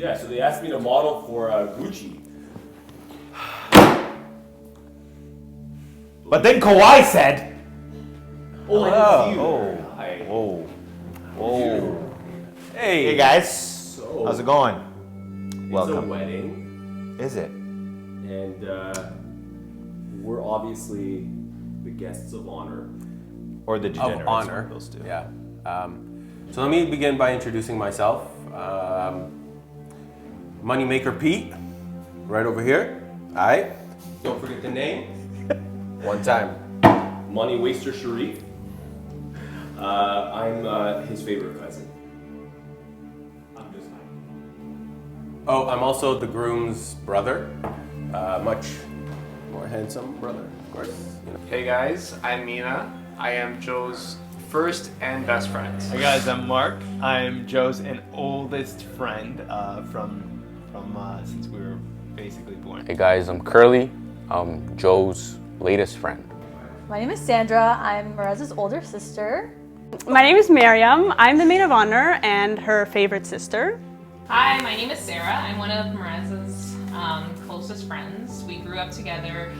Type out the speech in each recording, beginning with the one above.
Yeah, so they asked me to model for Gucci. But then Kawhi said, Oh, I didn't see you. Hi. Whoa. Whoa. Hey Guys. So, How's it going? it's Welcome. a wedding, Is it? and we're obviously the guests of honor. Or the degenerates? of honor. Those two. Yeah. So let me begin by introducing myself. Moneymaker Pete, right over here. All right. Don't forget the name. One time. Money Waster Sharif. I'm his favorite cousin. I'm just hiding. Oh, I'm also the groom's brother. Much more handsome brother, of course. You know. Hey guys, I'm Mina. I am Joe's first and best friend. Hey guys, I'm Mark. I'm Joe's oldest friend from since we were basically born. Hey guys, I'm Curly. I'm Joe's latest friend. My name is Sandra. I'm Marez's older sister. My name is Miriam. I'm the maid of honor and her favorite sister. Hi, my name is Sarah. I'm one of Marez's closest friends. We grew up together.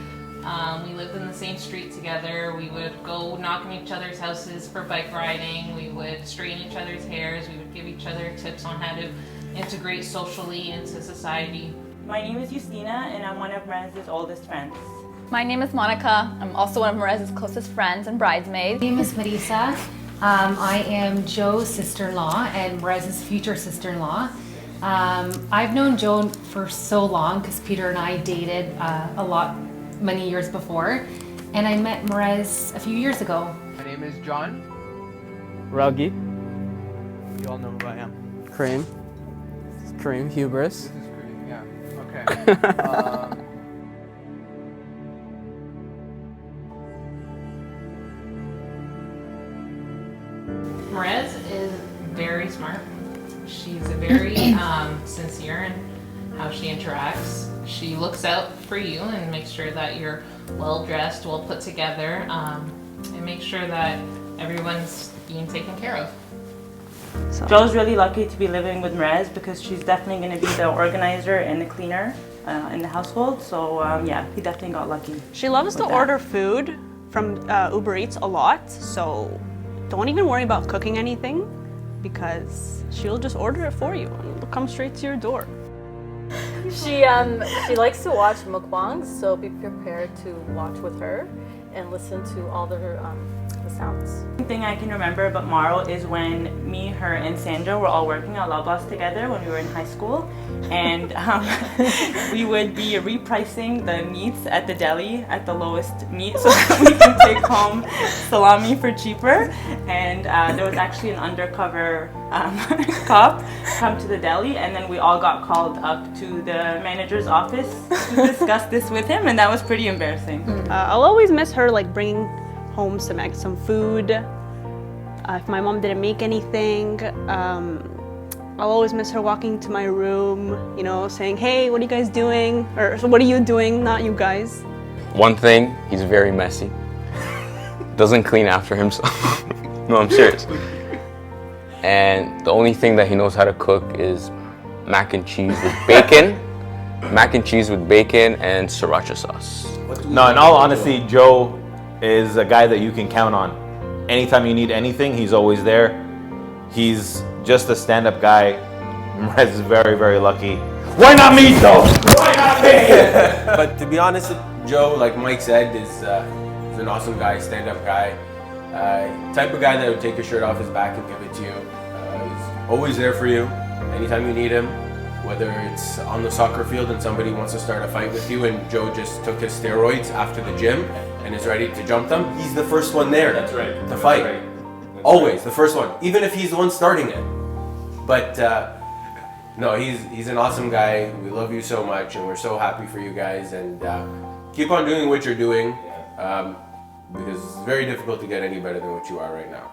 We lived in the same street together. We would go knock on each other's houses for bike riding. We would straighten each other's hairs. We would give each other tips on how to integrate socially into society. My name is Justina, and I'm one of Marez's oldest friends. My name is Monica. I'm also one of Marez's closest friends and bridesmaids. My name is Marisa. I am Joe's sister-in-law and Marez's future sister-in-law. I've known Joe for so long because Peter and I dated many years before, and I met Marez a few years ago. My name is John. Ruggy. You all know who I am. Cream. Cream, hubris. This is Cream, yeah. Okay. Marez is very smart. She's very sincere in how she interacts. She looks out for you and makes sure that you're well dressed, well put together, and makes sure that everyone's being taken care of. So. Joe's really lucky to be living with Marez because she's definitely going to be the organizer and the cleaner in the household. So yeah, he definitely got lucky. She loves to order food from Uber Eats a lot, so don't even worry about cooking anything because she'll just order it for you and it'll come straight to your door. She likes to watch mukbangs, so be prepared to watch with her and listen to all the sounds. One thing I can remember about Maro is when me, her, and Sandra were all working at Loblaws together when we were in high school, and we would be repricing the meats at the deli at the lowest meat so that we can take home salami for cheaper. And there was actually an undercover cop come to the deli, and then we all got called up to the manager's office to discuss this with him, and that was pretty embarrassing. I'll always miss her bringing home some food. If my mom didn't make anything, I'll always miss her walking to my room, saying, hey, what are you guys doing? Or what are you doing? Not you guys. One thing, he's very messy. Doesn't clean after himself. No, I'm serious. And the only thing that he knows how to cook is mac and cheese with bacon. Mac and cheese with bacon and sriracha sauce. No, in all honesty, Joe is a guy that you can count on. Anytime you need anything, he's always there. He's just a stand-up guy. Marez is very, very lucky. Why not me, though? Why not me? But to be honest, Joe, like Mike said, is an awesome guy, stand-up guy. Type of guy that would take his shirt off his back and give it to you. He's always there for you anytime you need him. Whether it's on the soccer field and somebody wants to start a fight with you and Joe just took his steroids after the gym and is ready to jump them, he's the first one there. That's right. To fight. Right. Always the first one, even if he's the one starting it. But no, he's an awesome guy. We love you so much and we're so happy for you guys, and keep on doing what you're doing because it's very difficult to get any better than what you are right now.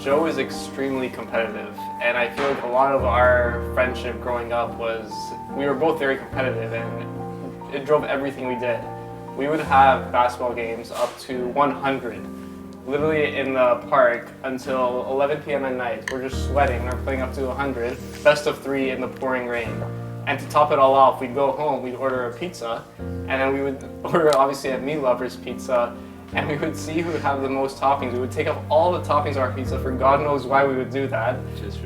Joe is extremely competitive, and I feel like a lot of our friendship growing up was we were both very competitive, and it drove everything we did. We would have basketball games up to 100 literally in the park until 11 p.m. at night. We're just sweating. We're playing up to 100, best of 3 in the pouring rain. And to top it all off, we'd go home, we'd order a pizza, and then we would order obviously a meat lover's pizza, and we would see who would have the most toppings. We would take off all the toppings of our pizza for God knows why we would do that.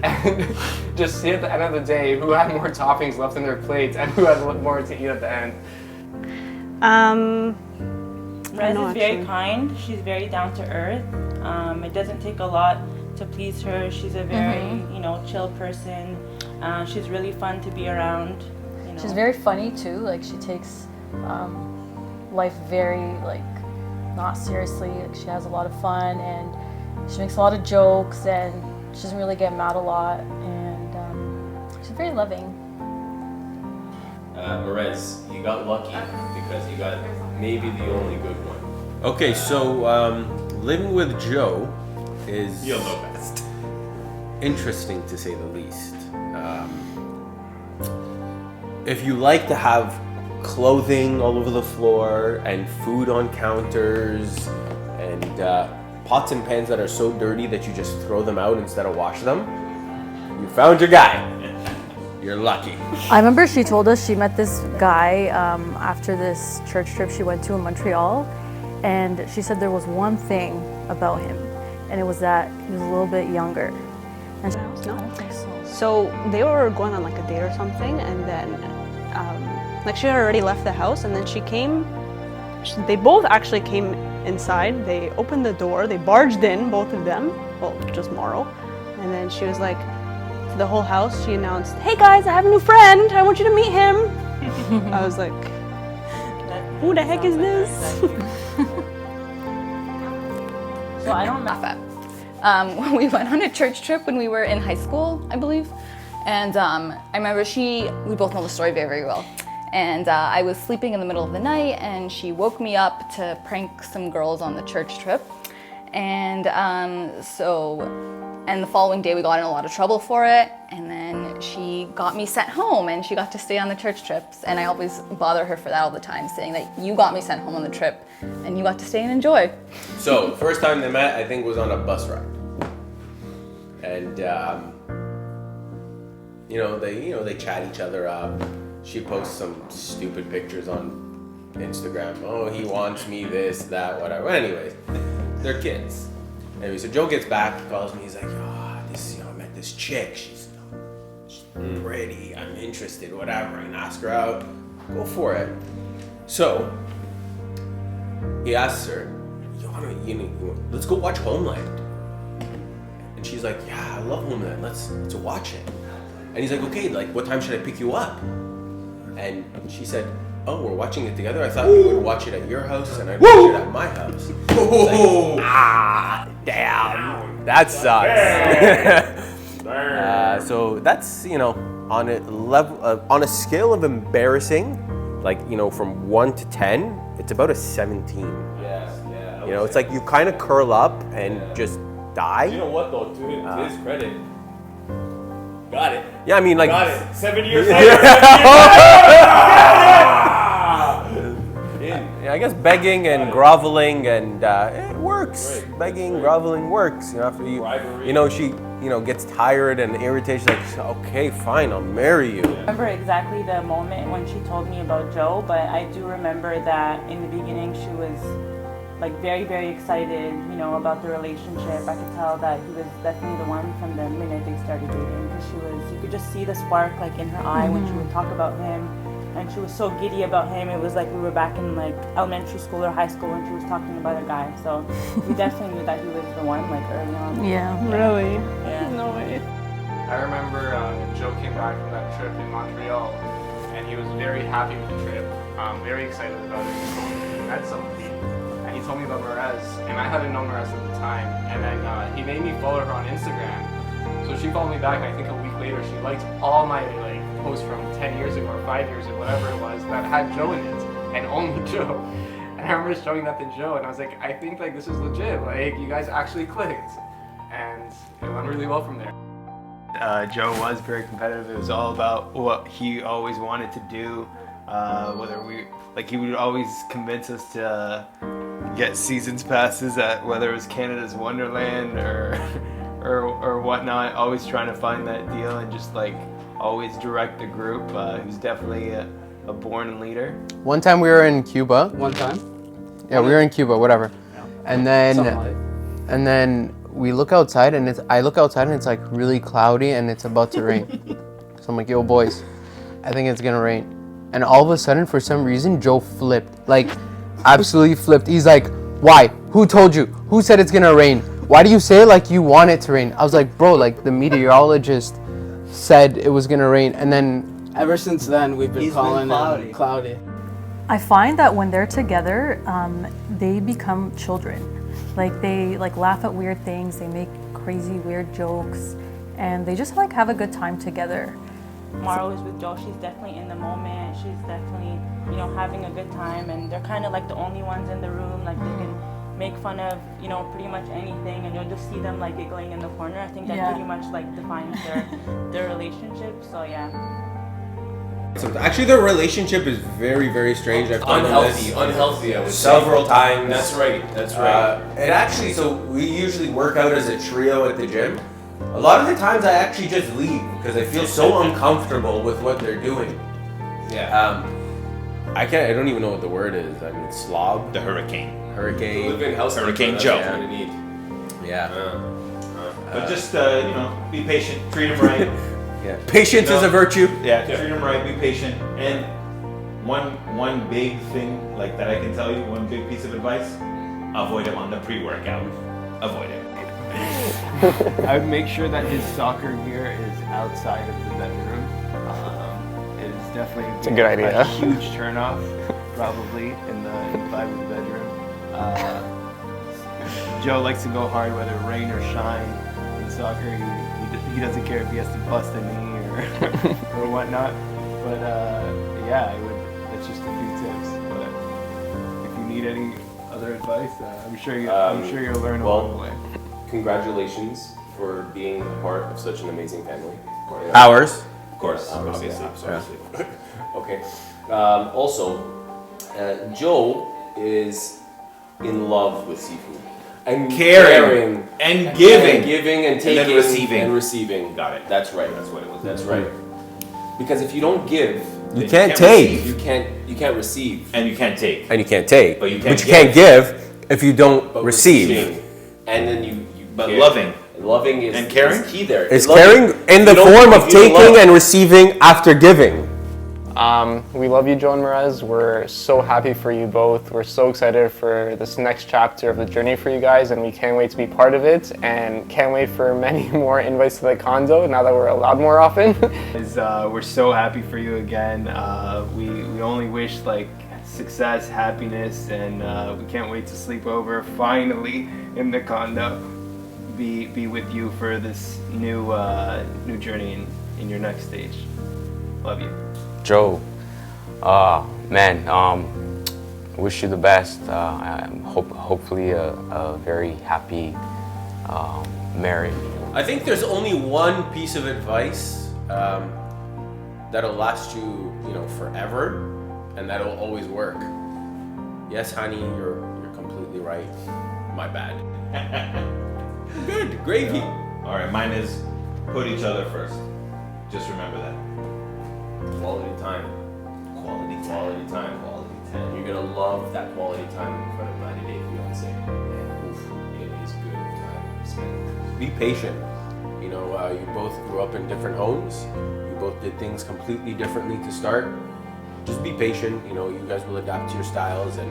And just see at the end of the day who had more toppings left in their plates and who had more to eat at the end. Marez is very kind. She's very down to earth. It doesn't take a lot to please her. She's a very, chill person. She's really fun to be around. She's very funny too. Like she takes life very not seriously. Like, she has a lot of fun and she makes a lot of jokes and she doesn't really get mad a lot. And she's very loving. Marez, you got lucky because you got maybe the only good one. Okay, so living with Joe is You'll know best. Interesting to say the least. If you like to have clothing all over the floor and food on counters and pots and pans that are so dirty that you just throw them out instead of wash them, you found your guy. You're lucky. I remember she told us she met this guy after this church trip she went to in Montreal, and she said there was one thing about him, and it was that he was a little bit younger. And No? I don't think so. So they were going on like a date or something, and then she had already left the house, and then she came. They both actually came inside. They opened the door. They barged in, both of them. Well, just Morrow. And then she was like, to the whole house, she announced, "Hey guys, I have a new friend. I want you to meet him." I was like, who the heck is this? So I don't laugh at. We went on a church trip when we were in high school, I believe. And I remember we both know the story very, very well. And I was sleeping in the middle of the night and she woke me up to prank some girls on the church trip. And and the following day we got in a lot of trouble for it. And then she got me sent home and she got to stay on the church trips. And I always bother her for that all the time, saying that you got me sent home on the trip and you got to stay and enjoy. So, first time they met, I think, was on a bus ride. And, they chat each other up. She posts some stupid pictures on Instagram. Oh, he wants me, this, that, whatever. Anyways, they're kids. Anyway, so Joe gets back, he calls me, he's like, I met this chick, she's pretty, I'm interested, whatever, and ask her out, go for it. So, he asks her, let's go watch Homeland. And she's like, yeah, I love Homeland, let's watch it. And he's like, okay, what time should I pick you up? And she said, oh, we're watching it together? I thought we would watch it at your house and I'd watch it at my house. Like, damn, that sucks. So that's, on a level, on a scale of embarrassing, from 1 to 10, it's about a 17. Yeah. It's like you kind of curl up and just die. You know what though, to his credit, got it. Yeah, I mean, got it. 7 years later. I guess begging and groveling and it works. Right. Begging, groveling works. After she gets tired and irritated. She's like, okay, fine, I'll marry you. I remember exactly the moment when she told me about Joe, but I do remember that in the beginning she was very, very excited, about the relationship. I could tell that he was definitely the one from the minute they started dating, because you could just see the spark in her eye when she would talk about him. And she was so giddy about him. It was like we were back in elementary school or high school when she was talking about a guy. So we definitely knew that he was the one early on. Yeah. Really? Yeah. No way. I remember Joe came back from that trip in Montreal and he was very happy with the trip, very excited about it. He told me he met somebody and he told me about Marez, and I hadn't known Marez at the time. And then he made me follow her on Instagram. So she followed me back, and I think a week later she liked all my posts from 10 years ago or 5 years ago, whatever it was, that had Joe in it, and only Joe. And I remember showing that to Joe, and I was like, I think this is legit. You guys actually clicked, and it went really well from there. Joe was very competitive. It was all about what he always wanted to do. Whether he would always convince us to get seasons passes at whether it was Canada's Wonderland or whatnot. Always trying to find that deal and just like always direct the group. He's definitely a born leader. One time we were in Cuba. One time? Yeah, we were in Cuba, whatever. And then we look outside and I look outside and it's like really cloudy and it's about to rain. So I'm like, yo boys, I think it's gonna rain. And all of a sudden, for some reason, Joe flipped. Like, absolutely flipped. He's like, why? Who told you? Who said it's gonna rain? Why do you say it like you want it to rain? I was like, bro, like the meteorologist said it was gonna rain. And then ever since then, we've been calling it cloudy. I find that when they're together, they become children. Like they like laugh at weird things, they make crazy weird jokes, and they just like have a good time together. Mara is with Joe, she's definitely in the moment, she's definitely, you know, having a good time, and they're kind of like the only ones in the room, like they can make fun of, you know, pretty much anything, and you'll just see them like giggling in the corner. I think that pretty much like defines their relationship, so yeah. So actually, their relationship is very, very strange. I've done Unhealthy, I would say. several times. That's right. And actually, so we usually work out as a trio at the gym. A lot of the times, I actually just leave because I feel so uncomfortable with what they're doing. Yeah. I don't even know what the word is. I mean, slob. The hurricane. Living house. Hurricane That's Joe. what you need. Yeah. But just be patient, treat him right. Yeah. Patience is a virtue. Yeah, treat him right, be patient. And one big thing like that I can tell you, one big piece of advice: avoid him on the pre-workout. Avoid him. I would make sure that his soccer gear is outside of the bedroom. It is definitely It's a good idea. A huge turnoff, probably inside of the bedroom. Joe likes to go hard, whether rain or shine. In soccer, he doesn't care if he has to bust a knee or whatnot. But yeah, that's just a few tips. But if you need any other advice, I'm sure you'll learn along the way. Congratulations for being a part of such an amazing family. Ours. Of course, obviously. Okay. Also, Joe is in love with seafood. And Caring and giving. And giving and taking. And then receiving. And receiving. Got it. That's right. That's what it was. That's right. Because if you don't give, You can't take. you can't receive. And you can't take. And you can't take. But you can't give if you don't receive. Receiving. And then you But care. loving. Loving is, And caring? is key there. It's Loving. caring in the You don't- form of you don't taking love. and receiving after giving. We love you, Joe and Marez. We're so happy for you both. We're so excited for this next chapter of the journey for you guys, and we can't wait to be part of it, and can't wait for many more invites to the condo now that we're allowed more often. We're so happy for you again. We only wish like success, happiness, and we can't wait to sleep over finally in the condo. Be with you for this new journey in your next stage. Love you. Joe, man, wish you the best. Hopefully a very happy marriage. I think there's only one piece of advice that'll last you, forever, and that'll always work. Yes, honey, you're completely right. My bad. Good, gravy. All right, mine is put each other first. Just remember that. Quality time. Quality time. Quality time. Quality time. You're gonna love that quality time in front of 90 Day Fiance. And oof, it is good time spent. Be patient. You both grew up in different homes. You both did things completely differently to start. Just be patient. You guys will adapt to your styles, and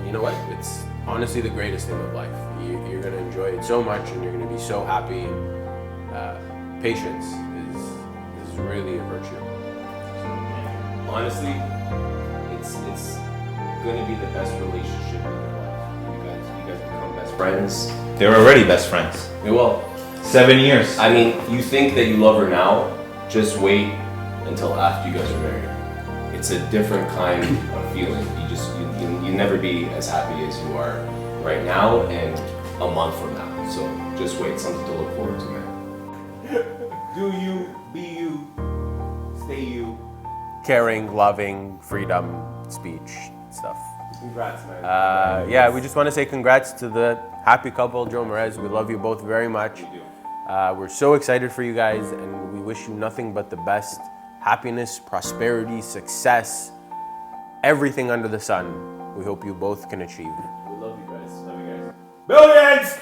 you know what? It's honestly the greatest thing of life. You're gonna enjoy it so much, and you're gonna be so happy. Patience is really a virtue. Honestly, it's gonna be the best relationship in your life. You guys become best friends. They're already best friends. Well, 7 years. I mean, you think that you love her now, just wait until after you guys are married. It's a different kind of feeling. You never be as happy as you are right now and a month from now. So just wait, something to look forward to, man. Do you, be you, stay you. Caring, loving, freedom, speech, stuff. Congrats, man. Yeah, we just want to say congrats to the happy couple, Joe Marez. We love you both very much. We do. We're so excited for you guys, and we wish you nothing but the best. Happiness, prosperity, success, everything under the sun. We hope you both can achieve. We love you guys. Love you guys. Billions!